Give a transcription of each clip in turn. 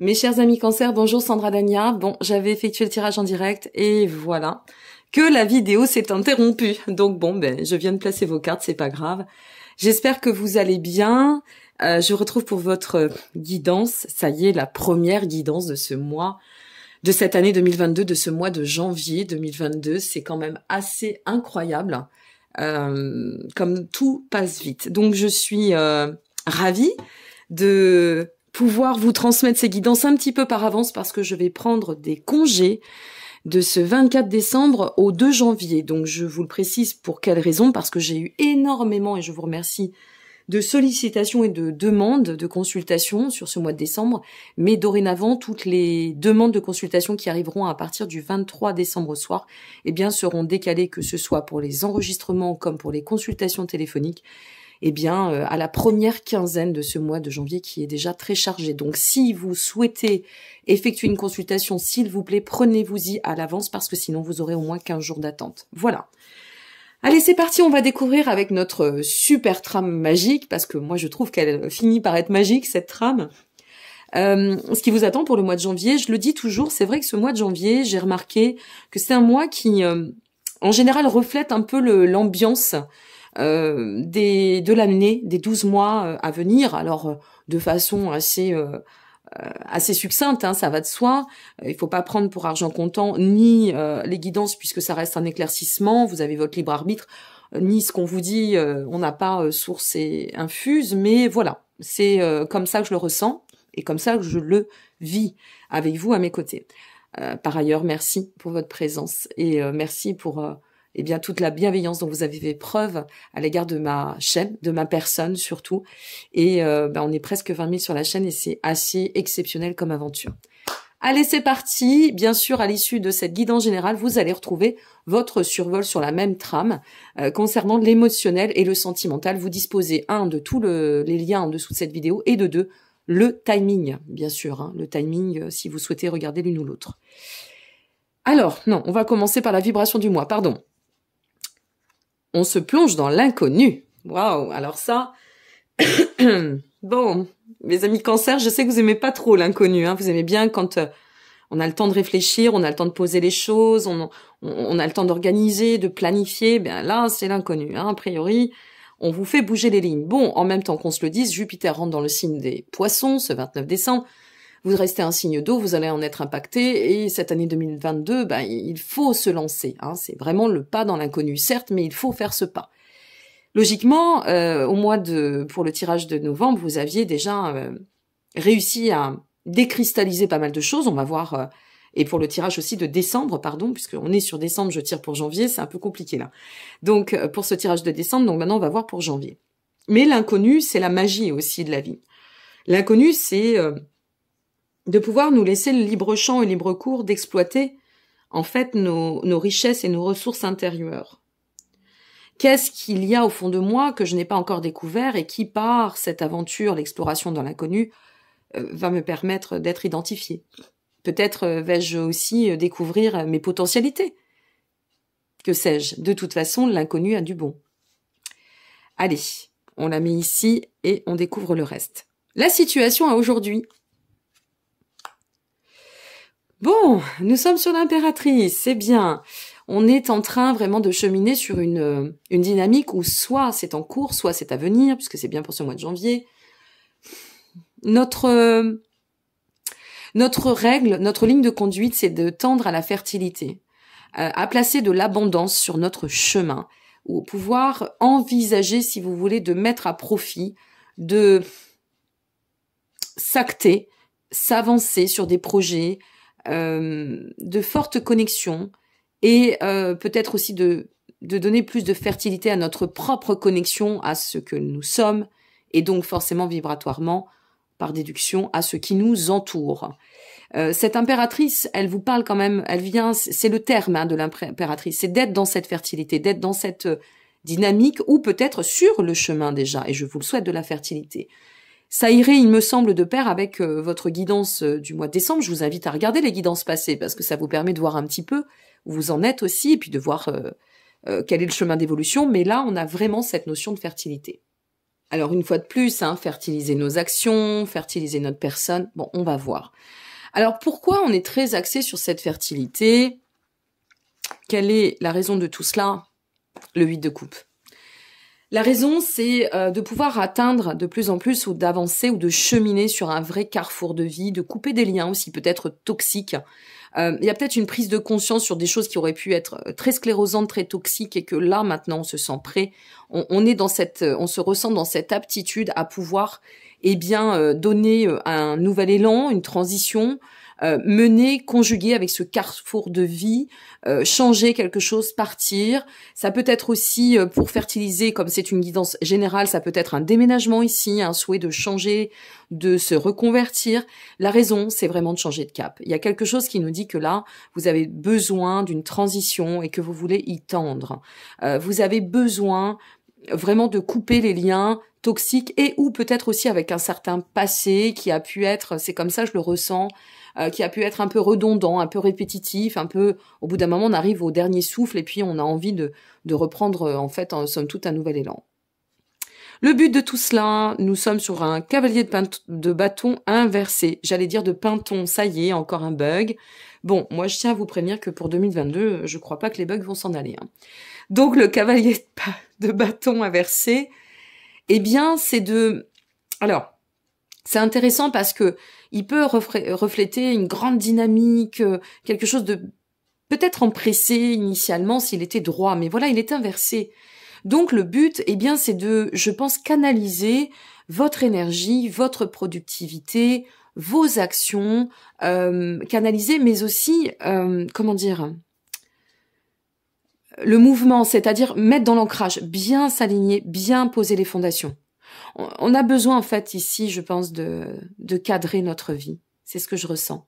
Mes chers amis cancer, bonjour Sandra Dania. Bon, j'avais effectué le tirage en direct et voilà que la vidéo s'est interrompue. Donc bon, je viens de placer vos cartes, c'est pas grave. J'espère que vous allez bien. Je retrouve pour votre guidance. Ça y est, la première guidance de ce mois, de cette année 2022, de ce mois de janvier 2022. C'est quand même assez incroyable. Comme tout passe vite. Donc je suis ravie de pouvoir vous transmettre ces guidances un petit peu par avance parce que je vais prendre des congés de ce 24 décembre au 2 janvier. Donc je vous le précise pour quelle raison, parce que j'ai eu énormément, et je vous remercie, de sollicitations et de demandes de consultation sur ce mois de décembre, mais dorénavant, toutes les demandes de consultation qui arriveront à partir du 23 décembre au soir, eh bien, seront décalées, que ce soit pour les enregistrements comme pour les consultations téléphoniques, eh bien, à la première quinzaine de ce mois de janvier qui est déjà très chargé. Donc, si vous souhaitez effectuer une consultation, s'il vous plaît, prenez-vous-y à l'avance parce que sinon, vous aurez au moins 15 jours d'attente. Voilà. Allez, c'est parti, on va découvrir avec notre super trame magique, parce que moi, je trouve qu'elle finit par être magique, cette trame. Ce qui vous attend pour le mois de janvier, je le dis toujours, c'est vrai que ce mois de janvier, j'ai remarqué que c'est un mois qui, en général, reflète un peu l'ambiance de l'année, des 12 mois à venir, alors de façon assez succincte, hein, ça va de soi. Il faut pas prendre pour argent comptant ni les guidances puisque ça reste un éclaircissement, vous avez votre libre arbitre, ni ce qu'on vous dit, on n'a pas source et infuse, mais voilà, c'est comme ça que je le ressens et comme ça que je le vis avec vous à mes côtés. Par ailleurs, merci pour votre présence et merci pour eh bien toute la bienveillance dont vous avez fait preuve à l'égard de ma chaîne, de ma personne surtout. Et on est presque 20 000 sur la chaîne et c'est assez exceptionnel comme aventure. Allez, c'est parti. Bien sûr, à l'issue de cette guidance générale, vous allez retrouver votre survol sur la même trame concernant l'émotionnel et le sentimental. Vous disposez, de tous les liens en dessous de cette vidéo et de deux, le timing, bien sûr. Hein, le timing, si vous souhaitez regarder l'une ou l'autre. Alors, non, on va commencer par la vibration du mois, pardon. On se plonge dans l'inconnu. Waouh, alors ça... Bon, mes amis cancer, je sais que vous aimez pas trop l'inconnu. Hein. Vous aimez bien quand on a le temps de réfléchir, on a le temps de poser les choses, on a le temps d'organiser, de planifier. Bien là, c'est l'inconnu. Hein. A priori, on vous fait bouger les lignes. Bon, en même temps qu'on se le dise, Jupiter rentre dans le signe des Poissons ce 29 décembre. Vous restez un signe d'eau, vous allez en être impacté. Et cette année 2022, il faut se lancer. Hein. C'est vraiment le pas dans l'inconnu, certes, mais il faut faire ce pas. Logiquement, pour le tirage de novembre, vous aviez déjà réussi à décristalliser pas mal de choses. On va voir, et pour le tirage aussi de décembre, pardon, puisqu'on est sur décembre, je tire pour janvier, c'est un peu compliqué là. Donc, pour ce tirage de décembre, donc maintenant on va voir pour janvier. Mais l'inconnu, c'est la magie aussi de la vie. L'inconnu, c'est de pouvoir nous laisser le libre champ et le libre cours d'exploiter en fait nos richesses et nos ressources intérieures. Qu'est-ce qu'il y a au fond de moi que je n'ai pas encore découvert et qui, par cette aventure, l'exploration dans l'inconnu, va me permettre d'être identifié. Peut-être vais-je aussi découvrir mes potentialités. Que sais-je? De toute façon, l'inconnu a du bon. Allez, on la met ici et on découvre le reste. La situation à aujourd'hui. Bon, nous sommes sur l'impératrice, c'est bien. On est en train vraiment de cheminer sur une dynamique où soit c'est en cours, soit c'est à venir, puisque c'est bien pour ce mois de janvier. Notre règle, notre ligne de conduite, c'est de tendre à la fertilité, à placer de l'abondance sur notre chemin, ou pouvoir envisager, si vous voulez, de mettre à profit, de s'acter, s'avancer sur des projets, de fortes connexions et peut-être aussi de donner plus de fertilité à notre propre connexion à ce que nous sommes et donc forcément vibratoirement par déduction à ce qui nous entoure. Cette impératrice, elle vous parle quand même, elle vient, c'est le terme de l'impératrice, c'est d'être dans cette fertilité, d'être dans cette dynamique ou peut-être sur le chemin déjà, et je vous le souhaite, de la fertilité. Ça irait, il me semble, de pair avec votre guidance du mois de décembre. Je vous invite à regarder les guidances passées parce que ça vous permet de voir un petit peu où vous en êtes aussi et puis de voir quel est le chemin d'évolution. Mais là, on a vraiment cette notion de fertilité. Alors une fois de plus, hein, fertiliser nos actions, fertiliser notre personne, bon, on va voir. Alors pourquoi on est très axé sur cette fertilité? Quelle est la raison de tout cela? Le 8 de coupe. La raison, c'est de pouvoir atteindre de plus en plus ou d'avancer ou de cheminer sur un vrai carrefour de vie, de couper des liens aussi peut-être toxiques. Il y a peut-être une prise de conscience sur des choses qui auraient pu être très sclérosantes, très toxiques, et que là, maintenant, on se sent prêt. On est dans on se ressent dans cette aptitude à pouvoir, donner un nouvel élan, une transition, mener, conjuguer avec ce carrefour de vie, changer quelque chose, partir. Ça peut être aussi pour fertiliser, comme c'est une guidance générale, ça peut être un déménagement ici, un souhait de changer, de se reconvertir. La raison, c'est vraiment de changer de cap. Il y a quelque chose qui nous dit que là, vous avez besoin d'une transition et que vous voulez y tendre. Vous avez besoin vraiment de couper les liens toxiques et ou peut-être aussi avec un certain passé qui a pu être, c'est comme ça je le ressens, qui a pu être un peu redondant, un peu répétitif, un peu, au bout d'un moment, on arrive au dernier souffle et puis on a envie de reprendre, en fait, en somme toute, un nouvel élan. Le but de tout cela, nous sommes sur un cavalier de bâton inversé. J'allais dire de pinton, ça y est, encore un bug. Bon, moi, je tiens à vous prévenir que pour 2022, je crois pas que les bugs vont s'en aller. Hein. Donc, le cavalier de bâton inversé, eh bien, c'est de... Alors, c'est intéressant parce que il peut refléter une grande dynamique, quelque chose de peut-être empressé initialement s'il était droit, mais voilà, il est inversé. Donc le but, eh bien, c'est de, je pense, canaliser votre énergie, votre productivité, vos actions, canaliser, mais aussi, comment dire, le mouvement, c'est-à-dire mettre dans l'ancrage, bien s'aligner, bien poser les fondations. On a besoin, en fait, ici, je pense, de cadrer notre vie. C'est ce que je ressens.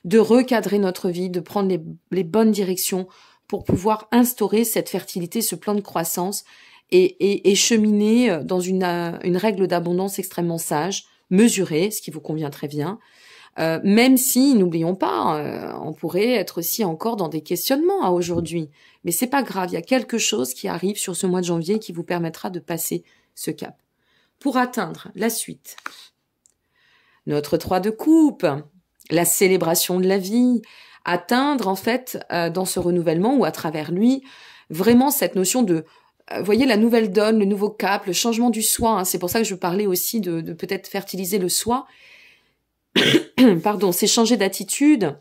De recadrer notre vie, de prendre les bonnes directions pour pouvoir instaurer cette fertilité, ce plan de croissance et cheminer dans une règle d'abondance extrêmement sage, mesurée, ce qui vous convient très bien. Même si, n'oublions pas, on pourrait être aussi encore dans des questionnements à aujourd'hui. Mais c'est pas grave, il y a quelque chose qui arrive sur ce mois de janvier qui vous permettra de passer ce cap. Pour atteindre la suite. Notre 3 de coupe, la célébration de la vie, atteindre en fait dans ce renouvellement ou à travers lui, vraiment cette notion de, voyez, la nouvelle donne, le nouveau cap, le changement du soi, hein, c'est pour ça que je parlais aussi de peut-être fertiliser le soi, pardon, c'est changer d'attitude,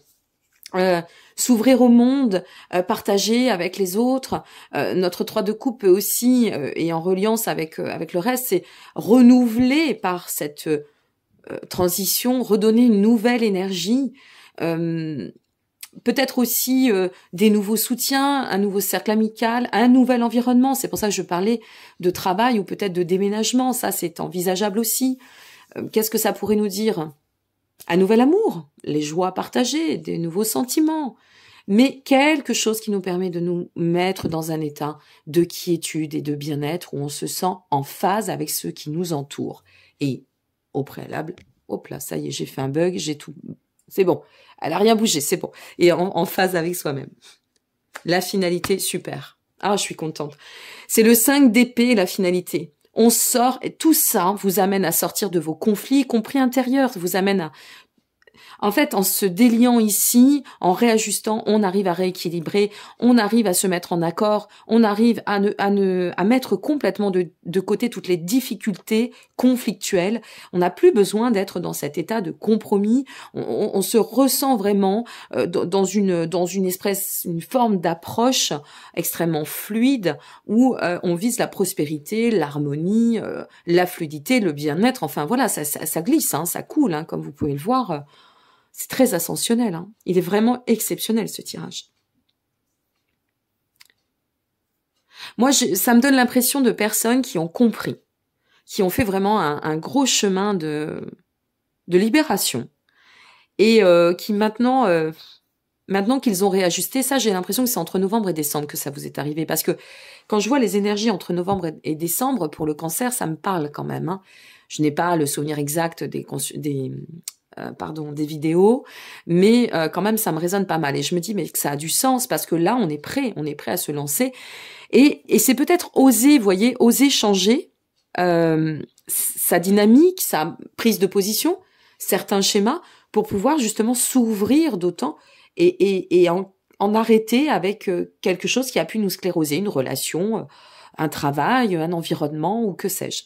s'ouvrir au monde, partager avec les autres. Notre 3 de coupe peut aussi, et en reliance avec le reste, c'est renouveler par cette transition, redonner une nouvelle énergie, peut-être aussi des nouveaux soutiens, un nouveau cercle amical, un nouvel environnement. C'est pour ça que je parlais de travail ou peut-être de déménagement. Ça, c'est envisageable aussi. Qu'est-ce que ça pourrait nous dire ? Un nouvel amour, les joies partagées, des nouveaux sentiments, mais quelque chose qui nous permet de nous mettre dans un état de quiétude et de bien-être où on se sent en phase avec ceux qui nous entourent. Et au préalable, hop là, ça y est, j'ai fait un bug, j'ai tout, c'est bon, elle a rien bougé, c'est bon. Et en phase avec soi-même. La finalité, super. Ah, je suis contente. C'est le 5 d'épée, la finalité. On sort, et tout ça vous amène à sortir de vos conflits, y compris intérieurs, vous amène à... En fait, en se déliant ici, en réajustant, on arrive à rééquilibrer, on arrive à se mettre en accord, on arrive à mettre complètement de côté toutes les difficultés conflictuelles. On n'a plus besoin d'être dans cet état de compromis. On se ressent vraiment dans une forme d'approche extrêmement fluide où on vise la prospérité, l'harmonie, la fluidité, le bien-être. Enfin voilà, ça glisse, hein, ça coule, hein, comme vous pouvez le voir. C'est très ascensionnel, hein. Il est vraiment exceptionnel, ce tirage. Moi, ça me donne l'impression de personnes qui ont compris, qui ont fait vraiment un gros chemin de libération. Et qui maintenant qu'ils ont réajusté, ça, j'ai l'impression que c'est entre novembre et décembre que ça vous est arrivé. Parce que quand je vois les énergies entre novembre et décembre, pour le cancer, ça me parle quand même, hein. Je n'ai pas le souvenir exact des vidéos, mais quand même ça me résonne pas mal et je me dis mais que ça a du sens parce que là on est prêt à se lancer et c'est peut-être oser, voyez, oser changer sa dynamique, sa prise de position, certains schémas, pour pouvoir justement s'ouvrir d'autant et en arrêter avec quelque chose qui a pu nous scléroser, une relation, un travail, un environnement ou que sais-je.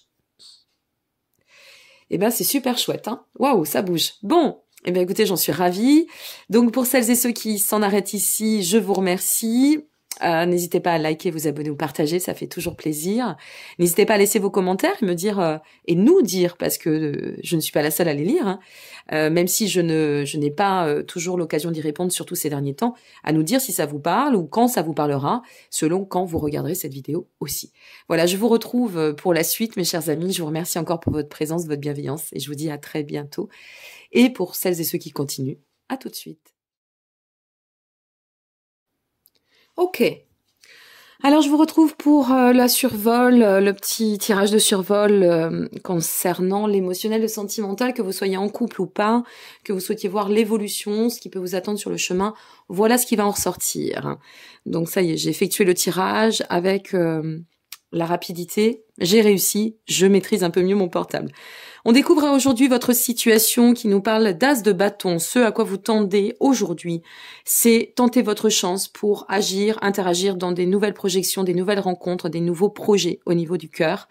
Eh ben, c'est super chouette, hein. Waouh, ça bouge. Bon, eh bien, écoutez, j'en suis ravie. Donc, pour celles et ceux qui s'en arrêtent ici, je vous remercie. N'hésitez pas à liker, vous abonner ou partager, ça fait toujours plaisir. N'hésitez pas à laisser vos commentaires et me dire et nous dire, parce que je ne suis pas la seule à les lire, hein, même si je n'ai pas toujours l'occasion d'y répondre, surtout ces derniers temps, à nous dire si ça vous parle ou quand ça vous parlera, selon quand vous regarderez cette vidéo aussi. Voilà, je vous retrouve pour la suite, mes chers amis. Je vous remercie encore pour votre présence, votre bienveillance, et je vous dis à très bientôt. Et pour celles et ceux qui continuent, à tout de suite. Ok. Alors je vous retrouve pour la survol, le petit tirage de survol concernant l'émotionnel, le sentimental, que vous soyez en couple ou pas, que vous souhaitiez voir l'évolution, ce qui peut vous attendre sur le chemin. Voilà ce qui va en ressortir. Donc ça y est, j'ai effectué le tirage avec la rapidité. J'ai réussi, je maîtrise un peu mieux mon portable. On découvrira aujourd'hui votre situation qui nous parle d'as de bâton. Ce à quoi vous tendez aujourd'hui, c'est tenter votre chance pour agir, interagir dans des nouvelles projections, des nouvelles rencontres, des nouveaux projets au niveau du cœur.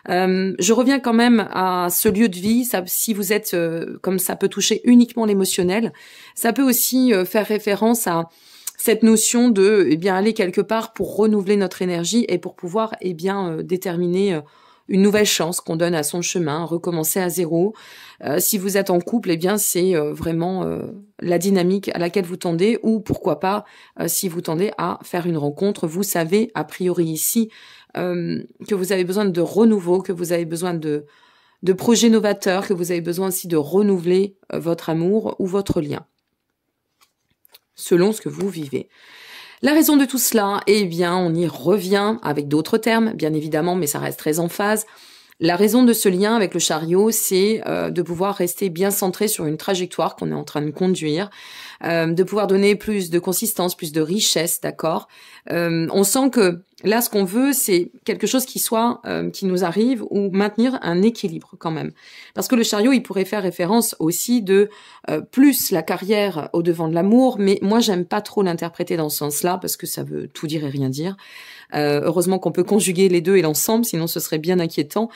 Je reviens quand même à ce lieu de vie. Ça, si vous êtes, comme ça peut toucher uniquement l'émotionnel, ça peut aussi faire référence à cette notion de, aller quelque part pour renouveler notre énergie et pour pouvoir, déterminer une nouvelle chance qu'on donne à son chemin, recommencer à zéro. Si vous êtes en couple, c'est vraiment la dynamique à laquelle vous tendez, ou pourquoi pas, si vous tendez à faire une rencontre, vous savez, a priori ici, que vous avez besoin de renouveau, que vous avez besoin de projets novateurs, que vous avez besoin aussi de renouveler votre amour ou votre lien, selon ce que vous vivez. La raison de tout cela, on y revient avec d'autres termes, bien évidemment, mais ça reste très en phase. La raison de ce lien avec le chariot, c'est de pouvoir rester bien centré sur une trajectoire qu'on est en train de conduire, de pouvoir donner plus de consistance, plus de richesse, d'accord. On sent que là, ce qu'on veut, c'est quelque chose qui nous arrive, ou maintenir un équilibre quand même. Parce que le chariot, il pourrait faire référence aussi de plus la carrière au devant de l'amour, mais moi, j'aime pas trop l'interpréter dans ce sens-là, parce que ça veut tout dire et rien dire. Heureusement qu'on peut conjuguer les deux et l'ensemble, sinon ce serait bien inquiétant.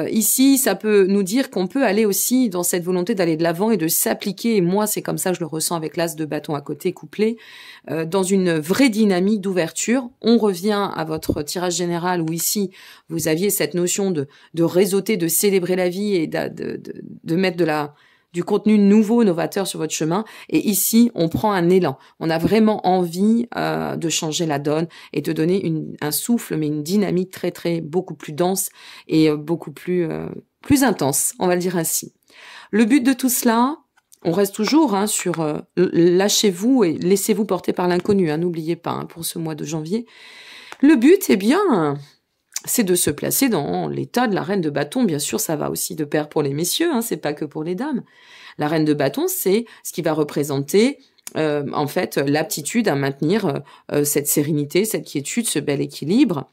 Ici, ça peut nous dire qu'on peut aller aussi dans cette volonté d'aller de l'avant et de s'appliquer, et moi, c'est comme ça que je le ressens avec l'as de bâton à côté couplé, dans une vraie dynamique d'ouverture. On revient à votre tirage général où ici, vous aviez cette notion de réseauter, de célébrer la vie et de mettre du contenu nouveau, novateur sur votre chemin. Et ici, on prend un élan. On a vraiment envie de changer la donne et de donner un souffle, mais une dynamique très, très, beaucoup plus dense et beaucoup plus intense, on va le dire ainsi. Le but de tout cela, on reste toujours sur lâchez-vous et laissez-vous porter par l'inconnu. N'oubliez pas, pour ce mois de janvier. Le but, c'est de se placer dans l'état de la reine de bâton. Bien sûr, ça va aussi de pair pour les messieurs, c'est pas que pour les dames. La reine de bâton, c'est ce qui va représenter l'aptitude à maintenir cette sérénité, cette quiétude, ce bel équilibre.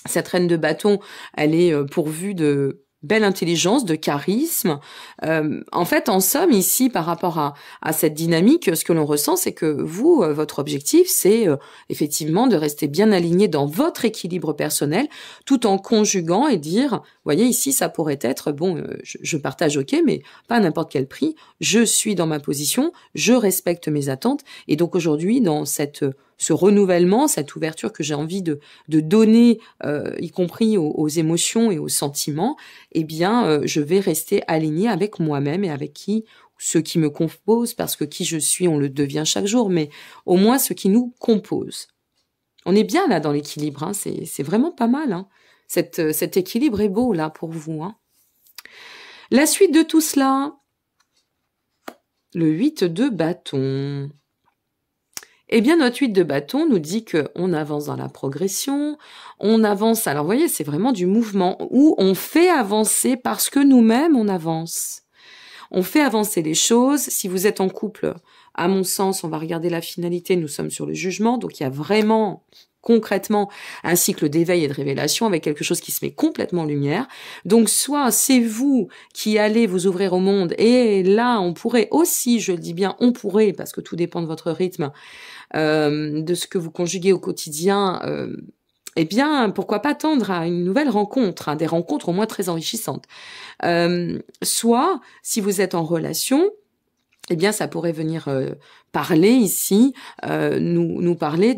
Cette reine de bâton, elle est pourvue de belle intelligence, de charisme. En somme, ici, par rapport à cette dynamique, ce que l'on ressent, c'est que vous, votre objectif, c'est effectivement de rester bien aligné dans votre équilibre personnel, tout en conjuguant et dire, voyez, ici, ça pourrait être, je partage, ok, mais pas à n'importe quel prix, je suis dans ma position, je respecte mes attentes, et donc aujourd'hui, dans ce renouvellement, cette ouverture que j'ai envie de donner, y compris aux émotions et aux sentiments, je vais rester alignée avec moi-même et avec ceux qui me composent, parce que qui je suis, on le devient chaque jour, mais au moins ceux qui nous composent. On est bien là dans l'équilibre, c'est vraiment pas mal. Cet équilibre est beau là pour vous. La suite de tout cela, le 8 de bâton. Notre 8 de bâton nous dit qu'on avance dans la progression, on avance, alors vous voyez, c'est vraiment du mouvement, où on fait avancer parce que nous-mêmes, on avance. On fait avancer les choses. Si vous êtes en couple, à mon sens, on va regarder la finalité, nous sommes sur le jugement, donc il y a vraiment concrètement un cycle d'éveil et de révélation avec quelque chose qui se met complètement en lumière. Donc soit c'est vous qui allez vous ouvrir au monde et là on pourrait aussi, je le dis bien on pourrait parce que tout dépend de votre rythme, de ce que vous conjuguez au quotidien, eh bien pourquoi pas tendre à une nouvelle rencontre, hein, des rencontres au moins très enrichissantes. Soit si vous êtes en relation, eh bien ça pourrait venir parler ici, nous parler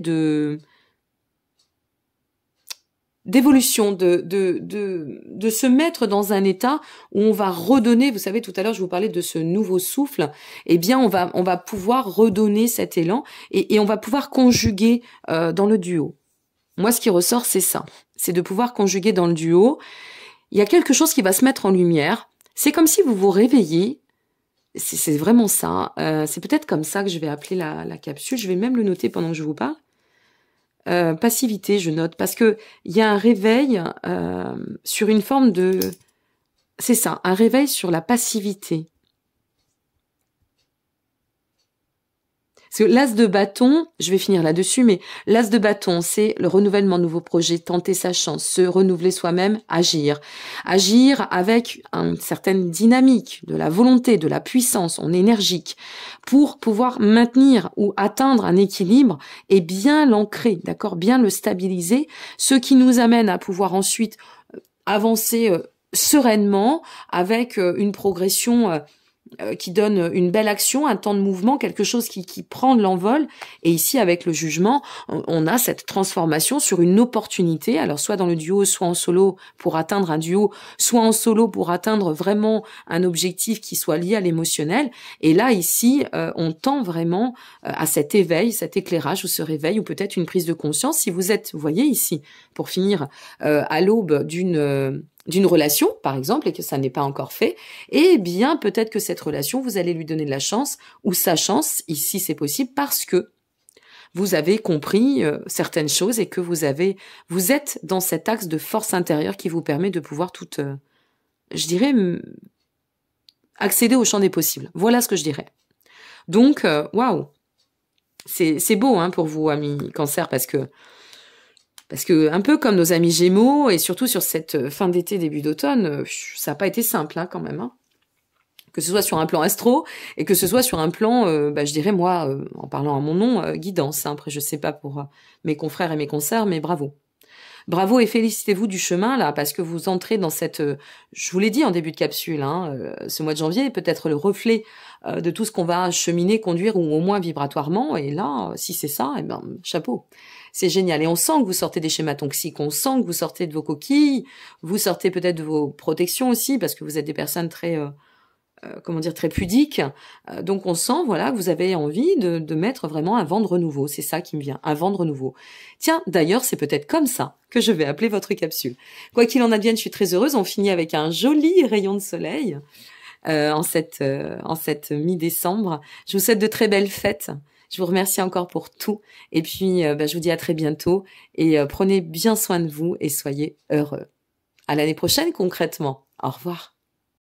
d'évolution, de se mettre dans un état où on va redonner, vous savez, tout à l'heure, je vous parlais de ce nouveau souffle, eh bien, on va pouvoir redonner cet élan et on va pouvoir conjuguer dans le duo. Moi, ce qui ressort, c'est ça. C'est de pouvoir conjuguer dans le duo. Il y a quelque chose qui va se mettre en lumière. C'est comme si vous vous réveillez. C'est vraiment ça. C'est peut-être comme ça que je vais appeler la capsule. Je vais même le noter pendant que je vous parle. Passivité, je note, parce que il y a un réveil sur une forme de... C'est ça, un réveil sur la passivité. Parce que l'as de bâton, je vais finir là-dessus, mais l'as de bâton, c'est le renouvellement de nouveaux projets, tenter sa chance, se renouveler soi-même, agir. Agir avec une certaine dynamique, de la volonté, de la puissance, on est énergique, pour pouvoir maintenir ou atteindre un équilibre et bien l'ancrer, d'accord, bien le stabiliser, ce qui nous amène à pouvoir ensuite avancer sereinement avec une progression qui donne une belle action, un temps de mouvement, quelque chose qui prend de l'envol. Et ici, avec le jugement, on a cette transformation sur une opportunité, alors soit dans le duo, soit en solo pour atteindre un duo, soit en solo pour atteindre vraiment un objectif qui soit lié à l'émotionnel. Et là, ici, on tend vraiment à cet éveil, cet éclairage ou ce réveil, ou peut-être une prise de conscience. Si vous êtes, vous voyez ici, pour finir, à l'aube d'une relation, par exemple, et que ça n'est pas encore fait, eh bien, peut-être que cette relation, vous allez lui donner de la chance, ou sa chance, ici c'est possible, parce que vous avez compris certaines choses et que vous êtes dans cet axe de force intérieure qui vous permet de pouvoir je dirais, accéder au champ des possibles. Voilà ce que je dirais. Donc, waouh, c'est beau hein, pour vous, amis Cancer, parce que un peu comme nos amis Gémeaux, et surtout sur cette fin d'été, début d'automne, ça n'a pas été simple hein, quand même. Hein. Que ce soit sur un plan astro, et que ce soit sur un plan, je dirais moi, en parlant à mon nom, guidance. Hein. Après, je sais pas pour mes confrères et mes consoeurs, mais bravo. Bravo et félicitez-vous du chemin là, parce que vous entrez dans cette... je vous l'ai dit en début de capsule, hein, ce mois de janvier est peut-être le reflet de tout ce qu'on va cheminer, conduire, ou au moins vibratoirement. Et là, si c'est ça, eh ben chapeau. C'est génial. Et on sent que vous sortez des schémas toxiques, on sent que vous sortez de vos coquilles, vous sortez peut-être de vos protections aussi, parce que vous êtes des personnes très... très pudiques. Donc on sent, voilà, que vous avez envie de mettre vraiment un vent de renouveau. C'est ça qui me vient, un vent de renouveau. Tiens, d'ailleurs, c'est peut-être comme ça que je vais appeler votre capsule. Quoi qu'il en advienne, je suis très heureuse. On finit avec un joli rayon de soleil en cette mi-décembre. Je vous souhaite de très belles fêtes. Je vous remercie encore pour tout. Et puis, je vous dis à très bientôt. Et prenez bien soin de vous et soyez heureux. À l'année prochaine, concrètement. Au revoir.